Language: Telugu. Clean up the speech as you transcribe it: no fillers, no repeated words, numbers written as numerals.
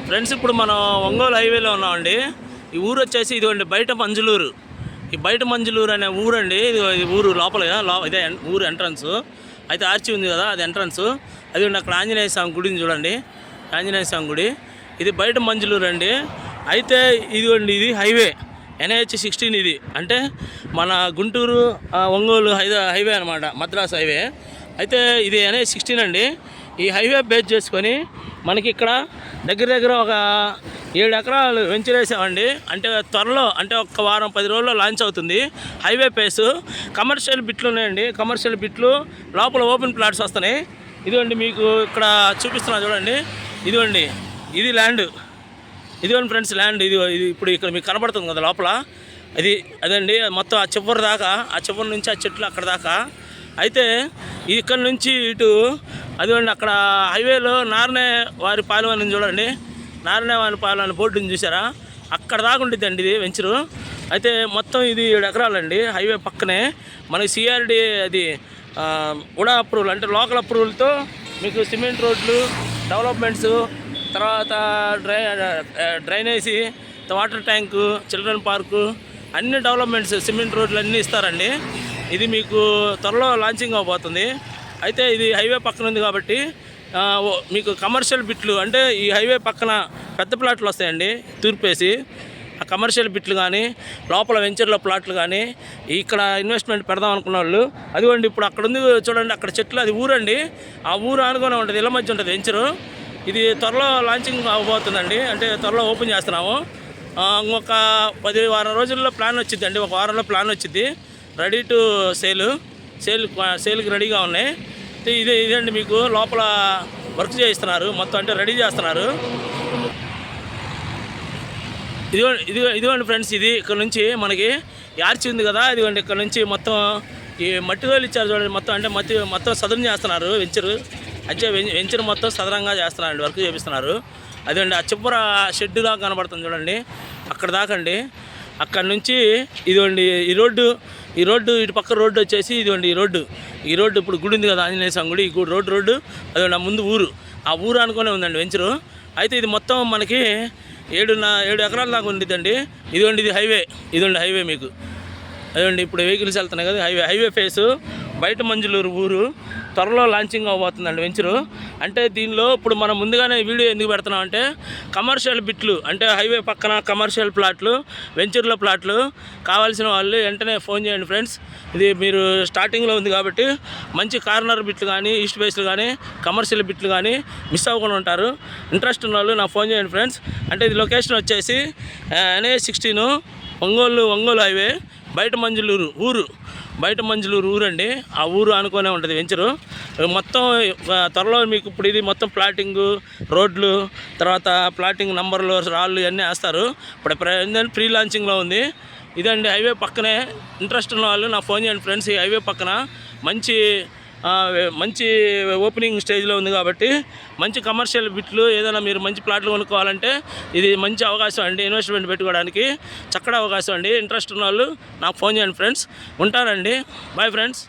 ఫ్రెండ్స్ ఇప్పుడు మనం ఒంగోలు హైవేలో ఉన్నామండి. ఈ ఊరు వచ్చేసి ఇదిగోండి బయట మంజులూరు. ఈ బయట మంజులూరు అనే ఊరండి. ఇది ఊరు లోపల ఇదే ఊరు ఎంట్రన్స్. అయితే ఆర్చి ఉంది కదా, అది ఎంట్రన్స్. అది అక్కడ ఆంజనేయ స్వామి గుడిని చూడండి, ఆంజనేయ స్వామి గుడి. ఇది బయట మంజులూరు అండి. అయితే ఇదిగోండి ఇది హైవే NH16. ఇది అంటే మన గుంటూరు ఒంగోలు హైవే అనమాట, మద్రాస్ హైవే. అయితే ఇది NH16 అండి. ఈ హైవే బేస్ చేసుకొని మనకి ఇక్కడ దగ్గర ఒక 7 ఎకరాలు వెంచర్ వేసామండి. అంటే త్వరలో, అంటే ఒక వారం 10 రోజుల్లో లాంచ్ అవుతుంది. హైవే పేసు కమర్షియల్ బిట్లు ఉన్నాయండి. కమర్షియల్ బిట్లు లోపల ఓపెన్ ప్లాట్స్ వస్తున్నాయి. ఇదిగోండి మీకు ఇక్కడ చూపిస్తున్నా చూడండి. ఇదిగోండి ఇది ల్యాండ్. ఇదిగోండి ఫ్రెండ్స్ ల్యాండ్. ఇది ఇప్పుడు ఇక్కడ మీకు కనబడుతుంది కదా లోపల, అదండి మొత్తం ఆ చివరి దాకా, ఆ చివరి నుంచి ఆ చెట్లు అక్కడ దాకా. అయితే ఇక్కడ నుంచి ఇటు అదిగోండి అక్కడ హైవేలో నారనే వారి పాలెం అని చూడండి, నారనే వారి పాలెం అని బోర్డుని చూసారా, అక్కడ దాకా ఉండిద్దండి ఇది వెంచరు. అయితే మొత్తం ఇది 7 ఎకరాలండి. హైవే పక్కనే మనకి CRD అది ఉడా అప్రూవల్, అంటే లోకల్ అప్రూవల్తో మీకు సిమెంట్ రోడ్లు, డెవలప్మెంట్స్, తర్వాత drainage, water tank, children park, అన్ని డెవలప్మెంట్స్, సిమెంట్ రోడ్లు అన్నీ ఇస్తారండి. ఇది మీకు త్వరలో లాంచింగ్ అవబోతుంది. అయితే ఇది హైవే పక్కన ఉంది కాబట్టి మీకు కమర్షియల్ బిట్లు, అంటే ఈ హైవే పక్కన పెద్ద ప్లాట్లు వస్తాయండి తూర్పేసి. ఆ కమర్షియల్ బిట్లు కానీ, లోపల వెంచర్లో ప్లాట్లు కానీ, ఇక్కడ ఇన్వెస్ట్మెంట్ పెడదాం అనుకున్న వాళ్ళు అదిగోండి ఇప్పుడు అక్కడ ఉంది చూడండి, అక్కడ చెట్లు, అది ఊరండి. ఆ ఊరు అనుకునే ఉంటుంది, ఇళ్ళ మధ్య ఉంటుంది వెంచరు. ఇది త్వరలో లాంచింగ్ అవ్వబోతుందండి. అంటే త్వరలో ఓపెన్ చేస్తున్నాము. ఇంకొక 10 వారం రోజుల్లో ప్లాన్ వచ్చిందండి. ఒక వారంలో ప్లాన్ వచ్చింది. రెడీ టు సేల్కి రెడీగా ఉన్నాయి. ఇదండి మీకు లోపల వర్క్ చేయిస్తున్నారు మొత్తం, అంటే రెడీ చేస్తున్నారు. ఇదిగోండి ఫ్రెండ్స్, ఇది ఇక్కడ నుంచి మనకి ఆర్చి ఉంది కదా, ఇదిగోండి ఇక్కడ నుంచి మొత్తం ఈ మట్టి వేలు ఇచ్చారు చూడండి. మొత్తం అంటే మొత్తం సదరం చేస్తున్నారు వెంచరు. అంటే వెంచర్ మొత్తం సదరంగా చేస్తున్నారండి, వర్క్ చేపిస్తున్నారు. అదండి ఆ చివర షెడ్ దాకా కనబడుతుంది చూడండి, అక్కడ దాకండి. అక్కడ నుంచి ఇదిగోండి ఈ రోడ్డు ఇటు పక్క రోడ్డు వచ్చేసి ఇదిగోండి ఈ రోడ్డు ఇప్పుడు గుడి ఉంది కదా, ఆంజనేయ స్వామి గుడి. ఈ రోడ్డు అదిగోండి ముందు ఊరు, ఆ ఊరు అనుకునే ఉందండి వెంచరు. అయితే ఇది మొత్తం మనకి 7 ఎకరాల దాకా ఉండిద్దండి. ఇదిగోండి ఇది హైవే, ఇదిగోండి హైవే మీకు. అదండి ఇప్పుడు వెహికల్స్ వెళ్తున్నాయి కదా, హైవే ఫేసు బయట మంజులూరు ఊరు. త్వరలో లాంచింగ్ అవ్వబోతుందండి వెంచరు. అంటే దీనిలో ఇప్పుడు మనం ముందుగానే వీడియో ఎందుకు పెడుతున్నాం అంటే, కమర్షియల్ బిట్లు, అంటే హైవే పక్కన కమర్షియల్ ప్లాట్లు, వెంచర్లో ప్లాట్లు కావాల్సిన వాళ్ళు వెంటనే ఫోన్ చేయండి ఫ్రెండ్స్. ఇది మీరు స్టార్టింగ్లో ఉంది కాబట్టి మంచి కార్నర్ బిట్లు కానీ, ఈస్ట్ ఫేస్లు కానీ, కమర్షియల్ బిట్లు కానీ మిస్ అవ్వకుండా ఉంటారు. ఇంట్రెస్ట్ ఉన్న వాళ్ళు నాకు ఫోన్ చేయండి ఫ్రెండ్స్. అంటే ఇది లొకేషన్ వచ్చేసి NH16 ఒంగోలు హైవే బయట మంజులూరు ఊరండి. ఆ ఊరు అనుకునే ఉంటుంది వెంచరు. మొత్తం త్వరలో మీకు ఇప్పుడు ఇది మొత్తం ప్లాటింగు, రోడ్లు, తర్వాత ప్లాటింగ్ నంబర్లు, రాళ్ళు ఇవన్నీ వేస్తారు. ఇప్పుడు ప్రీ లాంచింగ్లో ఉంది. ఇదండి హైవే పక్కనే. ఇంట్రెస్ట్ ఉన్న వాళ్ళు నాకు ఫోన్ చేయండి ఫ్రెండ్స్. ఈ హైవే పక్కన మంచి ఓపెనింగ్ స్టేజ్లో ఉంది కాబట్టి మంచి కమర్షియల్ బిట్లు, ఏదైనా మీరు మంచి ప్లాట్లు కొనుక్కోవాలంటే ఇది మంచి అవకాశం అండి. ఇన్వెస్ట్మెంట్ పెట్టుకోవడానికి చక్కటి అవకాశం అండి. ఇంట్రెస్ట్ ఉన్న వాళ్ళు నాకు ఫోన్ చేయండి ఫ్రెండ్స్. ఉంటానండి. Bye friends.